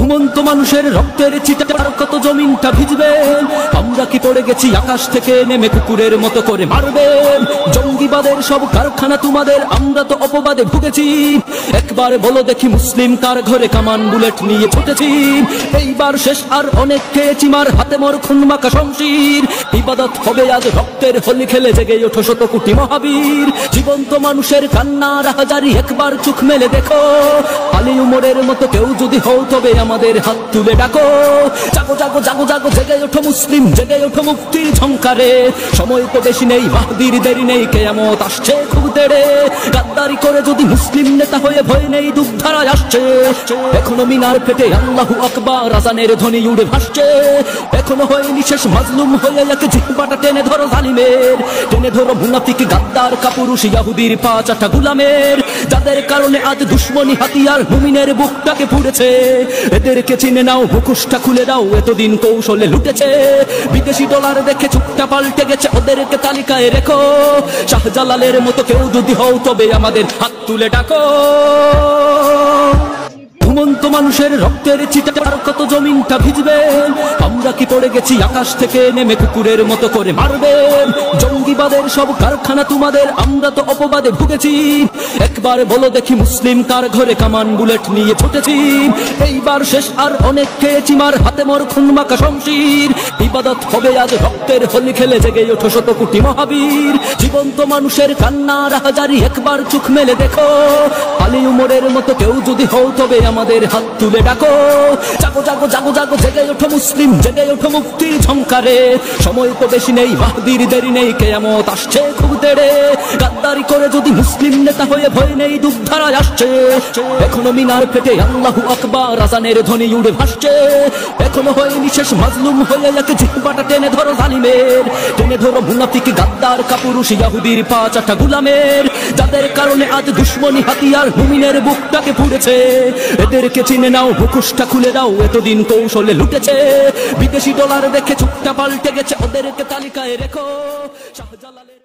ঘুমন্ত মানুষের রক্তের চিটার কত জমিনটা ভিজবে, আমরা কি পড়ে গেছি আকাশ থেকে নেমে কুকুরের মতো করে মারবে। জঙ্গিবাদের সব কারখানা তোমাদের, আমরা তো অপবাদে ভুগেছি। একবার বলো দেখি মুসলিম কার ঘরে কামান বুলেট নিয়ে ছুটেছি। এইবার শেষ আর অনেক খেয়েছি মার, হাতে মোর খুন মাখা শমশির। ইবাদত হবে আজ রক্তের হোলি খেলে, জেগে ওঠো শত কোটি মহাবীর। জীবন্ত মানুষের কান্না রাহাজারি একবার চোখ মেলে দেখো, আলী উমরের মতো কেউ যদি হও তবে আমাদের হাত তুলে ডাকো। জাগো জাগো জাগো জাগো, জেগে ওঠো মুসলিম, জেগে ওঠো মুক্তির ঝংকারে। সময় তো বেশি নেই, মাহদির দেরি নেই, কিয়ামত আসছে খুব তেড়ে। গাদ্দারি করে যদি মুসলিম নেতা হয়ে ভয় নেই, দুঃধারায় আসছে। এখনো মিনার পেটে আল্লাহু আকবার আযানের ধ্বনি উড়ে ভাসছে। এখনো হয়নি শেষ, মাজলুম হয়ে একে জিহ্বাটা টেনে ধরো জালিমের। টেনে ধরো মুনাফিক গাদ্দার কাপুরুষ ইহুদির পা চাটা গোলামের, যাদের কারণে আজ দুশ্মনী হাতিয়ার মুমিনের বুকটাকে পুড়েছে। এদেরকে চিনে নাও, মুখোশটা খুলে দাও, এতদিন কৌশলে লুটেছে। বিদেশি ডলার দেখে চুপটা পাল্টে গেছে, ওদেরকে তালিকায় রেখো। শাহজালালের মতো কেউ যদি হও তবে আমাদের হাত তুলে ডাকো। ঘুমন্ত মানুষের রক্তের চিটার কত জমিনটা ভিজবে, আমরা কি পড়ে গেছি আকাশ থেকে নেমে কুকুরের মতো করে মারবে। জঙ্গিবাদের সব কারখানা তোমাদের, আমরা তো অপবাদে ভুগেছি। একবার বলো দেখি মুসলিম কার ঘরে কামান বুলেট নিয়ে ছুটেছি। এইবার শেষ আর অনেক খেয়েছি মার, হাতে মোর খুন মাখা শমশির। ইবাদত হবে আজ রক্তের হোলি খেলে, জেগে ওঠো শত কোটি মহাবীর। জীবন্ত মানুষের কান্না রাহাজারি একবার চোখ মেলে দেখো, আলী উমরের মতো কেউ যদি হও তবে আমাদের হাত তুলে ডাকো। জাগো জাগো জাগো জাগো, জেগে ওঠো মুসলিম, জেগে ওঠো মুক্তির ঝংকারে। সময় তো বেশি নেই, মাহদির দেরি নেই, কিয়ামত আসছে খুব তেড়ে। গাদ্দারি করে যদি মুসলিম নেতা হয়ে ভয় নেই, দুঃধারায় আসছে। এখনো মিনার পেটে আল্লাহু আকবার আযানের ধ্বনি উড়ে ভাসছে। এখনো হয়নি শেষ, মাজলুম হয়ে একে জিহ্বাটা টেনে ধরো জালিমের। টেনে ধরো মুনাফিক গাদ্দার কাপুরুষ ইহুদির পা চাটা গোলামের, যাদের কারণে আজ দুশ্মনী হাতিয়ার মুমিনের বুকটাকে পুড়েছে। এদেরকে চিনে নাও, মুখোশটা খুলে দাও, এতদিন কৌশলে লুটেছে। বিদেশি ডলার দেখে চুপটা পাল্টে গেছে, ওদেরকে তালিকায় রেখো। শাহজালালের